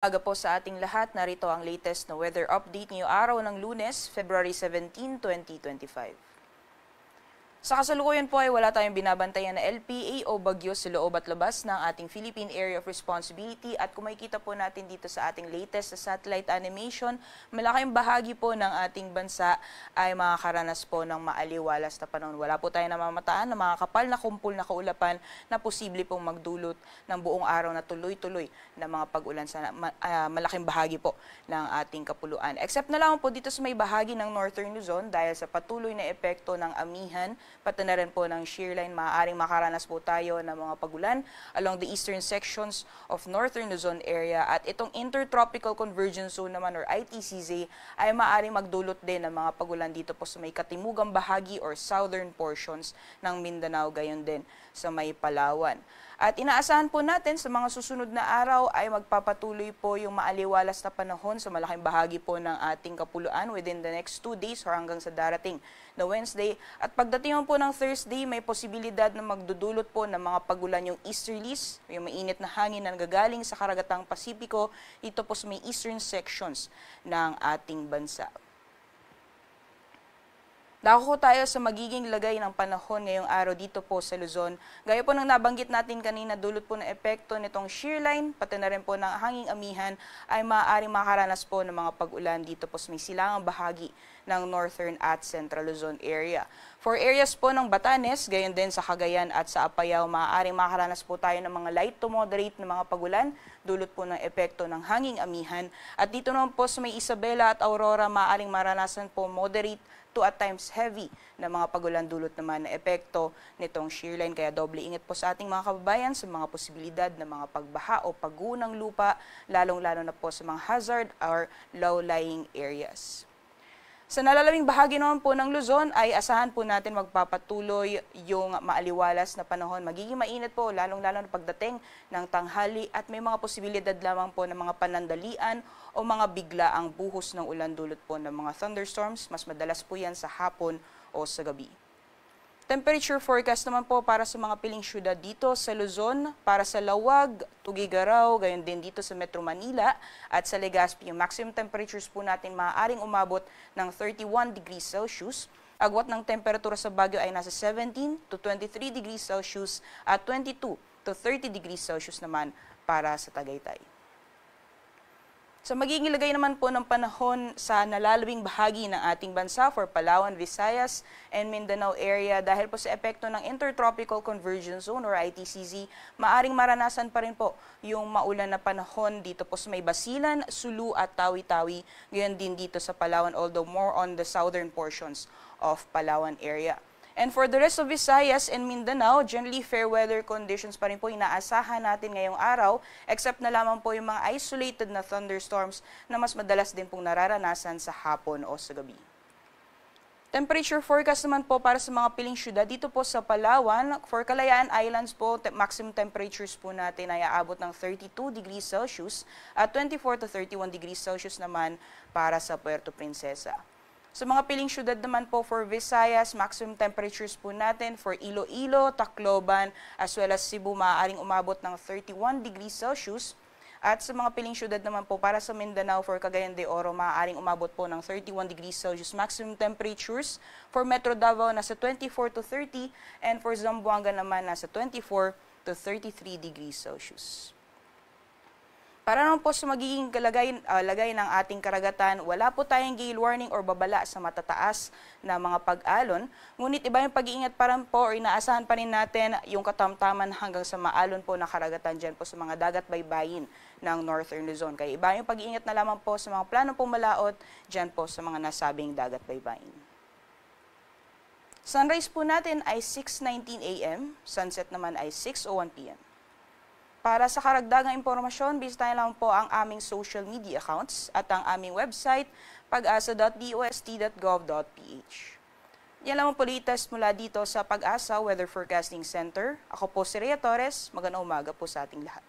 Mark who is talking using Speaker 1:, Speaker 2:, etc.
Speaker 1: Aga po sa ating lahat, narito ang latest na weather update ngayong araw ng Lunes, February 17, 2025. Sa kasalukuyan po ay wala tayong binabantayan na LPA o bagyo sa loob at labas ng ating Philippine Area of Responsibility at kung makikita po natin dito sa ating latest sa satellite animation, malaking bahagi po ng ating bansa ay makakaranas po ng maaliwalas na panahon. Wala po tayong namamataan na mga kapal na kumpul na kaulapan na posible pong magdulot ng buong araw na tuloy-tuloy na mga pag-ulan sa malaking bahagi po ng ating kapuluan. Except na lang po dito sa may bahagi ng Northern Luzon dahil sa patuloy na epekto ng amihan, pati na rin po ng shear line, maaaring makaranas po tayo ng mga pagulan along the eastern sections of Northern Luzon area at itong Intertropical Convergence Zone naman or ITCZ ay maaaring magdulot din ng mga pagulan dito po sa may katimugang bahagi or southern portions ng Mindanao, gayon din sa may Palawan. At inaasahan po natin sa mga susunod na araw ay magpapatuloy po yung maaliwalas na panahon sa malaking bahagi po ng ating kapuluan within the next 2 days or hanggang sa darating na Wednesday. At pagdating po ng Thursday, may posibilidad na magdudulot po ng mga pagulan yung easterlies, yung mainit na hangin na nagagaling sa karagatang Pasipiko, ito po sa may eastern sections ng ating bansa. Dako tayo sa magiging lagay ng panahon ngayong araw dito po sa Luzon. Gaya po ng nabanggit natin kanina, dulot po ng epekto nitong shear line, pati na rin po ng hanging amihan, ay maaaring makaranas po ng mga pag-ulan dito po sa may silangang bahagi ng Northern at Central Luzon area. For areas po ng Batanes, gayon din sa Cagayan at sa Apayao, maaaring makaranas po tayo ng mga light to moderate na mga pag-ulan, dulot po ng epekto ng hanging amihan. At dito naman po sa may Isabela at Aurora, maaaring maranasan po moderate to at times heavy na mga pagulan, dulot naman na epekto nitong shear line. Kaya doble ingat po sa ating mga kababayan sa mga posibilidad ng mga pagbaha o pagguho ng lupa, lalong-lalo na po sa mga hazard or low-lying areas. Sa nalalawing bahagi naman po ng Luzon ay asahan po natin magpapatuloy yung maaliwalas na panahon. Magiging mainit po lalong-lalo na pagdating ng tanghali at may mga posibilidad lamang po ng mga panandalian o mga biglaang buhos ng ulan, dulot po ng mga thunderstorms. Mas madalas po yan sa hapon o sa gabi. Temperature forecast naman po para sa mga piling syudad dito sa Luzon, para sa Lawag, Tugigaraw, gayon din dito sa Metro Manila at sa Legazpi. Yung maximum temperatures po natin maaaring umabot ng 31 degrees Celsius. Agwat ng temperatura sa Baguio ay nasa 17 to 23 degrees Celsius at 22 to 30 degrees Celsius naman para sa Tagaytay. Sa magiging lagay naman po ng panahon sa nalalawing bahagi ng ating bansa for Palawan, Visayas, and Mindanao area, dahil po sa epekto ng Intertropical Convergence Zone or ITCZ, maaring maranasan pa rin po yung maulan na panahon dito po sa may Basilan, Sulu at Tawi-Tawi, gayon din dito sa Palawan, although more on the southern portions of Palawan area. And for the rest of Visayas and Mindanao, generally fair weather conditions pa rin po inaasahan natin ngayong araw, except na lamang po yung mga isolated na thunderstorms na mas madalas din pong nararanasan sa hapon o sa gabi. Temperature forecast naman po para sa mga piling syudad dito po sa Palawan. For Kalayaan Islands po, maximum temperatures po natin ay aabot ng 32 degrees Celsius at 24 to 31 degrees Celsius naman para sa Puerto Princesa. Sa mga piling syudad naman po for Visayas, maximum temperatures po natin for Iloilo, Tacloban, as well as Cebu, maaaring umabot ng 31 degrees Celsius. At sa mga piling syudad naman po para sa Mindanao for Cagayan de Oro, maaaring umabot po ng 31 degrees Celsius maximum temperatures. For Metro Davao, nasa 24 to 30, and for Zamboanga naman, nasa 24 to 33 degrees Celsius. Para naman po sa magiging lagay ng ating karagatan, wala po tayong gale warning or babala sa matataas na mga pag-alon. Ngunit iba yung pag-iingat pa rin po or inaasahan pa rin natin yung katamtaman hanggang sa maalon po na karagatan dyan po sa mga dagat baybayin ng Northern Luzon. Kaya iba yung pag-iingat na lamang po sa mga planong pumalaot dyan po sa mga nasabing dagat baybayin. Sunrise po natin ay 6:19 a.m., sunset naman ay 6:01 p.m. Para sa karagdagang impormasyon, bisitahin lang po ang aming social media accounts at ang aming website, pag-asa.dost.gov.ph. Yan lang po latest mula dito sa Pag-asa Weather Forecasting Center. Ako po si Rhea Torres. Magandang umaga po sa ating lahat.